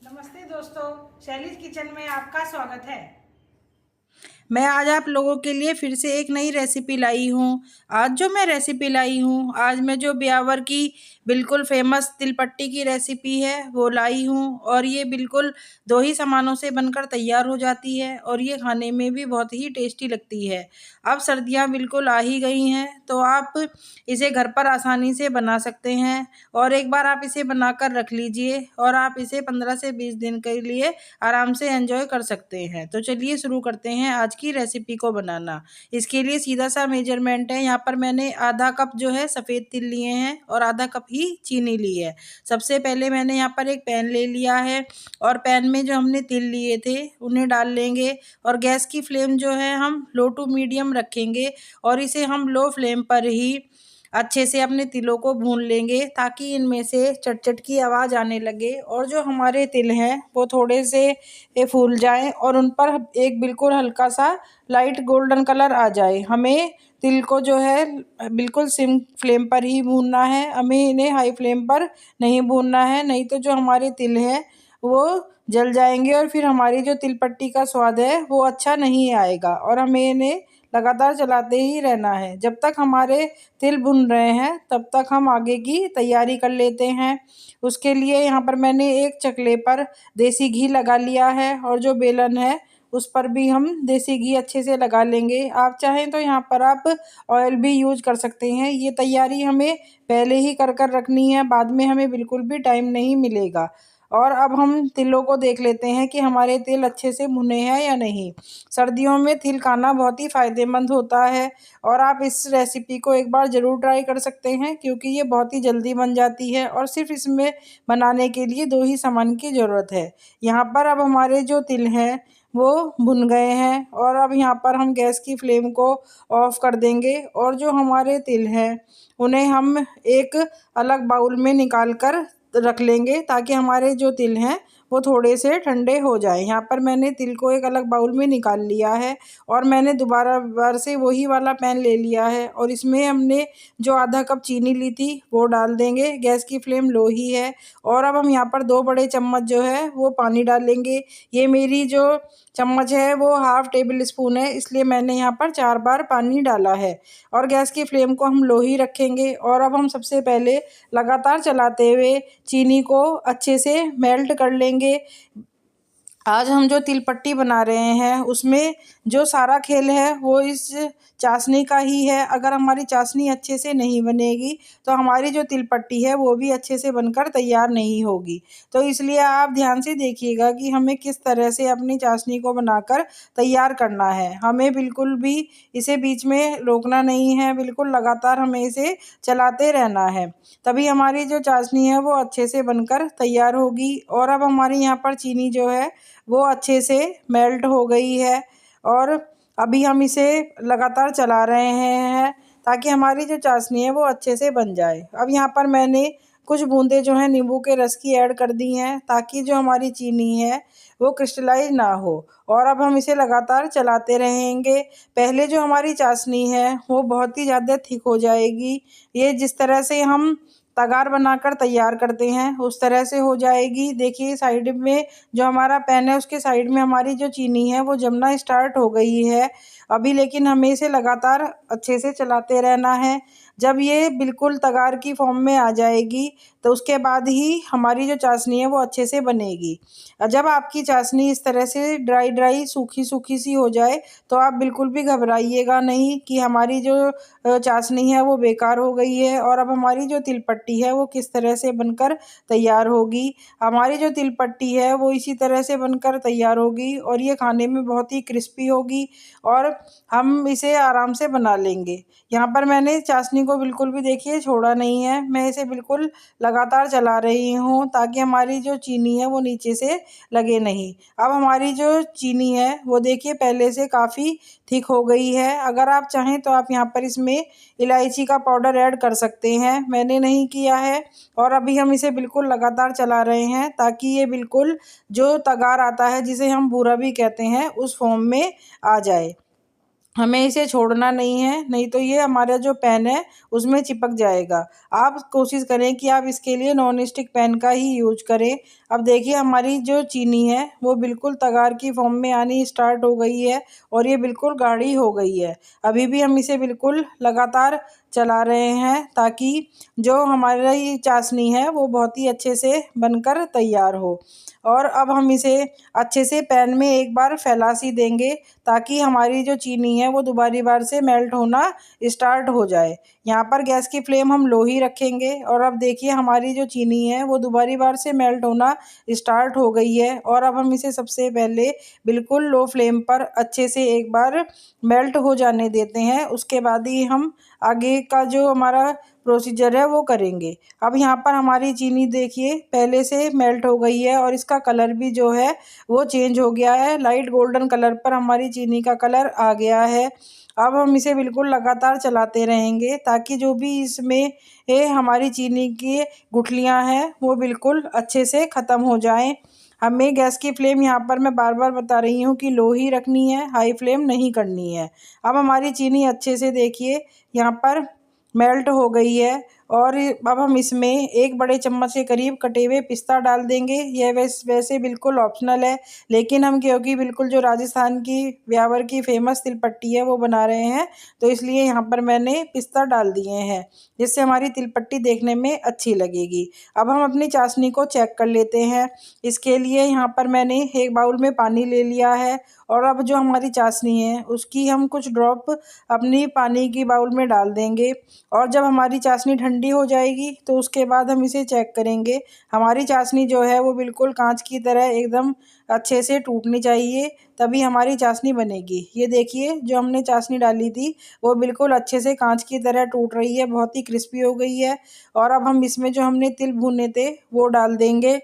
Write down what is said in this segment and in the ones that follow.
नमस्ते दोस्तों, Shelley's kitchen में आपका स्वागत है। मैं आज आप लोगों के लिए फिर से एक नई रेसिपी लाई हूँ। आज जो मैं रेसिपी लाई हूँ, आज मैं जो ब्यावर की बिल्कुल फेमस तिलपट्टी की रेसिपी है वो लाई हूँ। और ये बिल्कुल 2 ही सामानों से बनकर तैयार हो जाती है और ये खाने में भी बहुत ही टेस्टी लगती है। अब सर्दियाँ बिल्कुल आ ही गई हैं, तो आप इसे घर पर आसानी से बना सकते हैं। और एक बार आप इसे बनाकर रख लीजिए और आप इसे 15 से 20 दिन के लिए आराम से एंजॉय कर सकते हैं। तो चलिए शुरू करते हैं आज की रेसिपी को बनाना। इसके लिए सीधा सा मेजरमेंट है। यहाँ पर मैंने आधा कप जो है सफ़ेद तिल लिए हैं और आधा कप ही चीनी ली है। सबसे पहले मैंने यहाँ पर एक पैन ले लिया है और पैन में जो हमने तिल लिए थे उन्हें डाल लेंगे। और गैस की फ्लेम जो है हम लो टू मीडियम रखेंगे और इसे हम लो फ्लेम पर ही अच्छे से अपने तिलों को भून लेंगे, ताकि इनमें से चट-चट की आवाज़ आने लगे और जो हमारे तिल हैं वो थोड़े से फूल जाएं और उन पर एक बिल्कुल हल्का सा लाइट गोल्डन कलर आ जाए। हमें तिल को जो है बिल्कुल सिम फ्लेम पर ही भूनना है, हमें इन्हें हाई फ्लेम पर नहीं भूनना है, नहीं तो जो हमारे तिल हैं वो जल जाएंगे और फिर हमारी जो तिलपट्टी का स्वाद है वो अच्छा नहीं आएगा। और हमें इन्हें लगातार चलाते ही रहना है। जब तक हमारे तिल भुन रहे हैं तब तक हम आगे की तैयारी कर लेते हैं। उसके लिए यहाँ पर मैंने एक चकले पर देसी घी लगा लिया है और जो बेलन है उस पर भी हम देसी घी अच्छे से लगा लेंगे। आप चाहें तो यहाँ पर आप ऑयल भी यूज कर सकते हैं। ये तैयारी हमें पहले ही कर कर रखनी है, बाद में हमें बिल्कुल भी टाइम नहीं मिलेगा। और अब हम तिलों को देख लेते हैं कि हमारे तिल अच्छे से भुने हैं या नहीं। सर्दियों में तिल खाना बहुत ही फ़ायदेमंद होता है और आप इस रेसिपी को एक बार ज़रूर ट्राई कर सकते हैं, क्योंकि ये बहुत ही जल्दी बन जाती है और सिर्फ इसमें बनाने के लिए 2 ही सामान की ज़रूरत है। यहाँ पर अब हमारे जो तिल हैं वो भुन गए हैं और अब यहाँ पर हम गैस की फ्लेम को ऑफ कर देंगे और जो हमारे तिल हैं उन्हें हम एक अलग बाउल में निकाल कर रख लेंगे, ताकि हमारे जो तिल हैं वो थोड़े से ठंडे हो जाए। यहाँ पर मैंने तिल को एक अलग बाउल में निकाल लिया है और मैंने दोबारा बार से वही वाला पैन ले लिया है और इसमें हमने जो आधा कप चीनी ली थी वो डाल देंगे। गैस की फ्लेम लो ही है और अब हम यहाँ पर 2 बड़े चम्मच जो है वो पानी डालेंगे। ये मेरी जो चम्मच है वो हाफ़ टेबल स्पून है, इसलिए मैंने यहाँ पर 4 बार पानी डाला है। और गैस की फ्लेम को हम लो ही रखेंगे और अब हम सबसे पहले लगातार चलाते हुए चीनी को अच्छे से मेल्ट कर लेंगे। आज हम जो तिलपट्टी बना रहे हैं उसमें जो सारा खेल है वो इस चाशनी का ही है। अगर हमारी चाशनी अच्छे से नहीं बनेगी तो हमारी जो तिलपट्टी है वो भी अच्छे से बनकर तैयार नहीं होगी। तो इसलिए आप ध्यान से देखिएगा कि हमें किस तरह से अपनी चाशनी को बनाकर तैयार करना है। हमें बिल्कुल भी इसे बीच में रोकना नहीं है, बिल्कुल लगातार हमें इसे चलाते रहना है, तभी हमारी जो चाशनी है वो अच्छे से बनकर तैयार होगी। और अब हमारी यहाँ पर चीनी जो है वो अच्छे से मेल्ट हो गई है और अभी हम इसे लगातार चला रहे हैं ताकि हमारी जो चाशनी है वो अच्छे से बन जाए। अब यहाँ पर मैंने कुछ बूंदे जो हैं नींबू के रस की ऐड कर दी हैं, ताकि जो हमारी चीनी है वो क्रिस्टलाइज ना हो। और अब हम इसे लगातार चलाते रहेंगे। पहले जो हमारी चाशनी है वो बहुत ही ज़्यादा थिक हो जाएगी। ये जिस तरह से हम तगार बनाकर तैयार करते हैं उस तरह से हो जाएगी। देखिए साइड में जो हमारा पैन है उसके साइड में हमारी जो चीनी है वो जमना स्टार्ट हो गई है अभी, लेकिन हमें इसे लगातार अच्छे से चलाते रहना है। जब ये बिल्कुल तगार की फॉर्म में आ जाएगी तो उसके बाद ही हमारी जो चाशनी है वो अच्छे से बनेगी। जब आपकी चाशनी इस तरह से ड्राई ड्राई सूखी सूखी सी हो जाए तो आप बिल्कुल भी घबराइएगा नहीं कि हमारी जो चाशनी है वो बेकार हो गई है। और अब हमारी जो तिलपट्टी है वो किस तरह से बनकर तैयार होगी। हमारी जो तिलपट्टी है वो इसी तरह से बनकर तैयार होगी और ये खाने में बहुत ही क्रिस्पी होगी और हम इसे आराम से बना लेंगे। यहाँ पर मैंने चाशनी को बिल्कुल भी देखिए छोड़ा नहीं है, मैं इसे बिल्कुल लगातार चला रही हूँ ताकि हमारी जो चीनी है वो नीचे से लगे नहीं। अब हमारी जो चीनी है वो देखिए पहले से काफ़ी थिक हो गई है। अगर आप चाहें तो आप यहाँ पर इसमें इलायची का पाउडर ऐड कर सकते हैं, मैंने नहीं किया है। और अभी हम इसे बिल्कुल लगातार चला रहे हैं ताकि ये बिल्कुल जो तगार आता है जिसे हम बूरा भी कहते हैं उस फॉर्म में आ जाए। हमें इसे छोड़ना नहीं है, नहीं तो ये हमारा जो पैन है उसमें चिपक जाएगा। आप कोशिश करें कि आप इसके लिए नॉन स्टिक पैन का ही यूज करें। अब देखिए हमारी जो चीनी है वो बिल्कुल तगार की फॉर्म में आनी स्टार्ट हो गई है और ये बिल्कुल गाढ़ी हो गई है। अभी भी हम इसे बिल्कुल लगातार चला रहे हैं ताकि जो हमारी चाशनी है वो बहुत ही अच्छे से बनकर तैयार हो। और अब हम इसे अच्छे से पैन में एक बार फैला सी देंगे ताकि हमारी जो चीनी है वो दोबारी बार से मेल्ट होना स्टार्ट हो जाए। यहाँ पर गैस की फ्लेम हम लो ही रखेंगे और अब देखिए हमारी जो चीनी है वो दोबारी बार से मेल्ट होना स्टार्ट हो गई है। और अब हम इसे सबसे पहले बिल्कुल लो फ्लेम पर अच्छे से एक बार मेल्ट हो जाने देते हैं, उसके बाद ही हम आगे का जो हमारा प्रोसीजर है वो करेंगे। अब यहाँ पर हमारी चीनी देखिए पहले से मेल्ट हो गई है और इसका कलर भी जो है वो चेंज हो गया है, लाइट गोल्डन कलर पर हमारी चीनी का कलर आ गया है। अब हम इसे बिल्कुल लगातार चलाते रहेंगे ताकि जो भी इसमें हमारी चीनी की गुठलियाँ हैं वो बिल्कुल अच्छे से ख़त्म हो जाएं। हमें गैस की फ्लेम यहाँ पर मैं बार बार बता रही हूँ कि लो ही रखनी है, हाई फ्लेम नहीं करनी है। अब हमारी चीनी अच्छे से देखिए यहाँ पर मेल्ट हो गई है और अब हम इसमें एक बड़े चम्मच के करीब कटे हुए पिस्ता डाल देंगे। यह वैसे बिल्कुल ऑप्शनल है, लेकिन हम क्योंकि बिल्कुल जो राजस्थान की ब्यावर की फेमस तिलपट्टी है वो बना रहे हैं तो इसलिए यहाँ पर मैंने पिस्ता डाल दिए हैं, जिससे हमारी तिलपट्टी देखने में अच्छी लगेगी। अब हम अपनी चाशनी को चेक कर लेते हैं। इसके लिए यहाँ पर मैंने एक बाउल में पानी ले लिया है और अब जो हमारी चाशनी है उसकी हम कुछ ड्रॉप अपनी पानी की बाउल में डाल देंगे और जब हमारी चाशनी ठंडी हो जाएगी तो उसके बाद हम इसे चेक करेंगे। हमारी चाशनी जो है वो बिल्कुल कांच की तरह एकदम अच्छे से टूटनी चाहिए, तभी हमारी चाशनी बनेगी। ये देखिए जो हमने चाशनी डाली थी वो बिल्कुल अच्छे से कांच की तरह टूट रही है, बहुत ही क्रिस्पी हो गई है। और अब हम इसमें जो हमने तिल भुने थे वो डाल देंगे।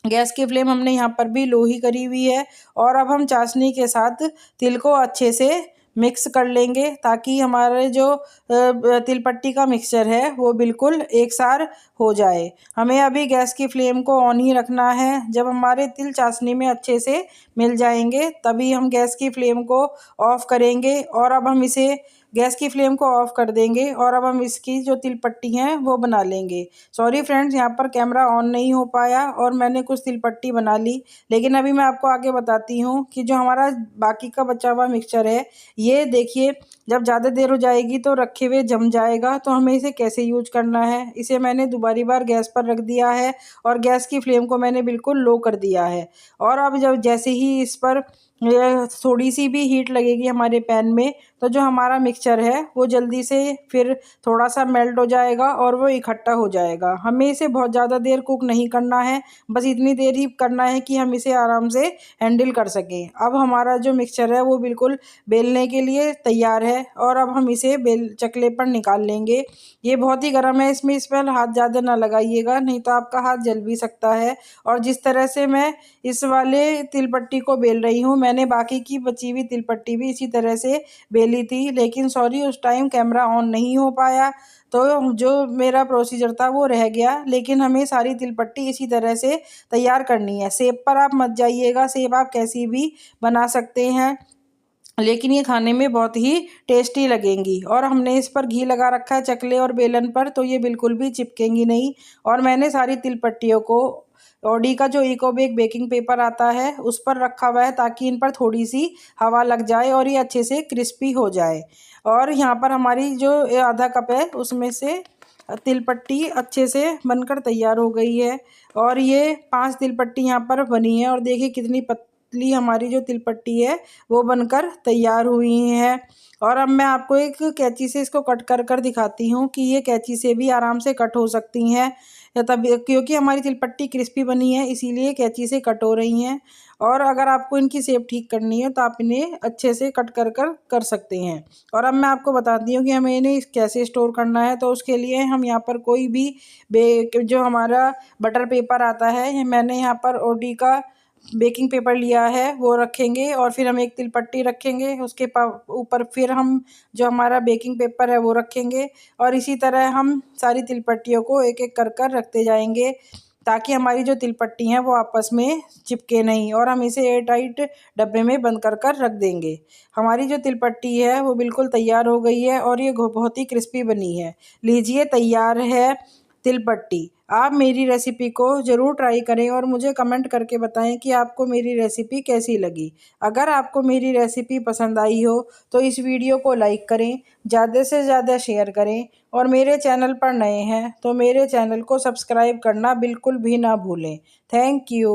गैस की फ्लेम हमने यहाँ पर भी लो ही करी हुई है और अब हम चाशनी के साथ तिल को अच्छे से मिक्स कर लेंगे ताकि हमारे जो तिलपट्टी का मिक्सचर है वो बिल्कुल एक सार हो जाए। हमें अभी गैस की फ्लेम को ऑन ही रखना है। जब हमारे तिल चाशनी में अच्छे से मिल जाएंगे तभी हम गैस की फ्लेम को ऑफ करेंगे और अब हम इसे गैस की फ्लेम को ऑफ कर देंगे और अब हम इसकी जो तिलपट्टी हैं वो बना लेंगे। सॉरी फ्रेंड्स, यहाँ पर कैमरा ऑन नहीं हो पाया और मैंने कुछ तिलपट्टी बना ली, लेकिन अभी मैं आपको आगे बताती हूँ कि जो हमारा बाकी का बचा हुआ मिक्सचर है ये देखिए जब ज़्यादा देर हो जाएगी तो रखे हुए जम जाएगा। तो हमें इसे कैसे यूज करना है, इसे मैंने दोबारी बार गैस पर रख दिया है और गैस की फ्लेम को मैंने बिल्कुल लो कर दिया है। और अब जब जैसे ही इस पर थोड़ी सी भी हीट लगेगी हमारे पैन में तो जो हमारा मिक्सचर है वो जल्दी से फिर थोड़ा सा मेल्ट हो जाएगा और वो इकट्ठा हो जाएगा। हमें इसे बहुत ज़्यादा देर कुक नहीं करना है, बस इतनी देर ही करना है कि हम इसे आराम से हैंडल कर सकें। अब हमारा जो मिक्सचर है वो बिल्कुल बेलने के लिए तैयार है और अब हम इसे चकले पर निकाल लेंगे। ये बहुत ही गर्म है, इसमें इस पर हाथ ज़्यादा ना लगाइएगा, नहीं तो आपका हाथ जल भी सकता है। और जिस तरह से मैं इस वाले तिलपट्टी को बेल रही हूँ मैंने बाकी की बची हुई तिलपट्टी भी इसी तरह से बेली थी, लेकिन सॉरी उस टाइम कैमरा ऑन नहीं हो पाया तो जो मेरा प्रोसीजर था वो रह गया। लेकिन हमें सारी तिलपट्टी इसी तरह से तैयार करनी है। सेब पर आप मत जाइएगा, सेब आप कैसी भी बना सकते हैं लेकिन ये खाने में बहुत ही टेस्टी लगेंगी। और हमने इस पर घी लगा रखा है चकले और बेलन पर तो ये बिल्कुल भी चिपकेंगी नहीं। और मैंने सारी तिलपट्टियों को ऑडी का जो इको बेक बेकिंग पेपर आता है उस पर रखा हुआ है ताकि इन पर थोड़ी सी हवा लग जाए और ये अच्छे से क्रिस्पी हो जाए। और यहाँ पर हमारी जो आधा कप है उसमें से तिलपट्टी अच्छे से बनकर तैयार हो गई है और ये 5 तिलपट्टी यहाँ पर बनी है और देखिए कितनी पतली हमारी जो तिलपट्टी है वो बनकर तैयार हुई है। और अब मैं आपको एक कैंची से इसको कट कर कर दिखाती हूँ कि ये कैंची से भी आराम से कट हो सकती हैं, या तब क्योंकि हमारी तिलपट्टी क्रिस्पी बनी है इसीलिए कैंची से कट हो रही हैं। और अगर आपको इनकी शेप ठीक करनी है तो आप इन्हें अच्छे से कट कर सकते हैं। और अब मैं आपको बताती हूँ कि हमें इन्हें कैसे स्टोर करना है। तो उसके लिए हम यहाँ पर कोई भी जो हमारा बटर पेपर आता है, मैंने यहाँ पर ओडी का बेकिंग पेपर लिया है वो रखेंगे और फिर हम एक तिलपट्टी रखेंगे, उसके ऊपर फिर हम जो हमारा बेकिंग पेपर है वो रखेंगे और इसी तरह हम सारी तिलपट्टियों को एक एक कर कर रखते जाएंगे। ताकि हमारी जो तिलपट्टी हैं वो आपस में चिपके नहीं, और हम इसे एयर टाइट डब्बे में बंद कर कर रख देंगे। हमारी जो तिलपट्टी है वो बिल्कुल तैयार हो गई है और ये बहुत ही क्रिस्पी बनी है। लीजिए, तैयार है तिलपट्टी। आप मेरी रेसिपी को ज़रूर ट्राई करें और मुझे कमेंट करके बताएं कि आपको मेरी रेसिपी कैसी लगी। अगर आपको मेरी रेसिपी पसंद आई हो तो इस वीडियो को लाइक करें, ज़्यादा से ज़्यादा शेयर करें, और मेरे चैनल पर नए हैं तो मेरे चैनल को सब्सक्राइब करना बिल्कुल भी ना भूलें। Thank you.